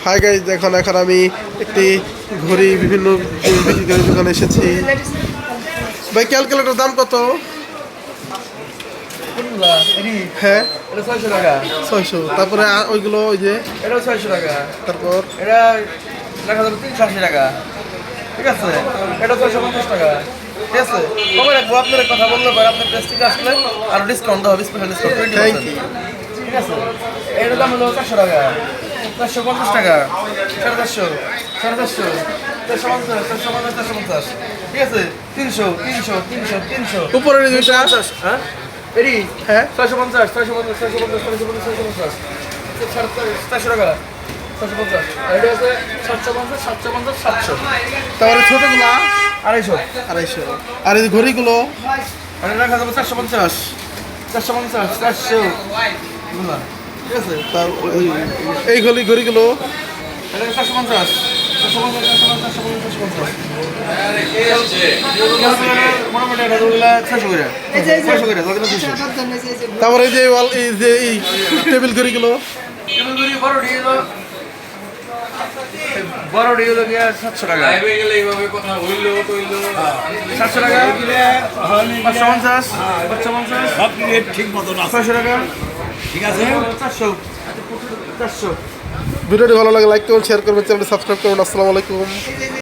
Hi guys, এখন আমি একটি ঘড়ি বিভিন্ন বিক্রির দোকানে এসেছি। ভাই ক্যালকুলেটর দাম কত? হ্যাঁ, এটা 600 টাকা। 600। তারপরে ওইগুলো ওই যে এটাও 600 টাকা। তারপর এটা দেখা যাবে 380 টাকা। ঠিক আছে, এটা 650 টাকা। ঠিক আছে, কবে রাখবো আপনার কথা বললে পরে আপনার প্রেস থেকে আসলে আর ডিসকাউন্ট দেওয়া হবে, স্পেশাল ডিসকাউন্ট 20%। ঠিক আছে, এটার দাম হলো 400 টাকা, 450 টাকা, 450, 450, 450, 450, 450। ঠিক আছে, 300, 300, 300, 300। উপরের দুইটা। হ্যাঁ, এডি হ্যাঁ, 650, 650, 650, 650, 650, 400 টাকা, 650। আর এটা হচ্ছে 750, 750, 700। তারপরে ছোটগুলা 250। 250। আর এই যে ঘড়িগুলো আর এটা রাখা যাবে 450, 450, 400। বুঝলাম, ঠিক আছে। তার এই ঘড়িগুলো এটা 450, 450, 450, 450, 450। মোটামুটি এটা দুগুলা 600 করে, 600 করে, দুগুলা 200। তারপরে এই যে এই টেবিল ঘড়িগুলো বড় ডিউলো গিয়া 700 টাকা, 700 টাকা, 550, 550, ঠিক মতো না 600 টাকা, ঠিক আছে 400, 400। ভিডিওটি ভালো লাগে লাইক করুন, শেয়ার করবেন, চ্যানেলটি সাবস্ক্রাইব করুন। আসসালামু আলাইকুম।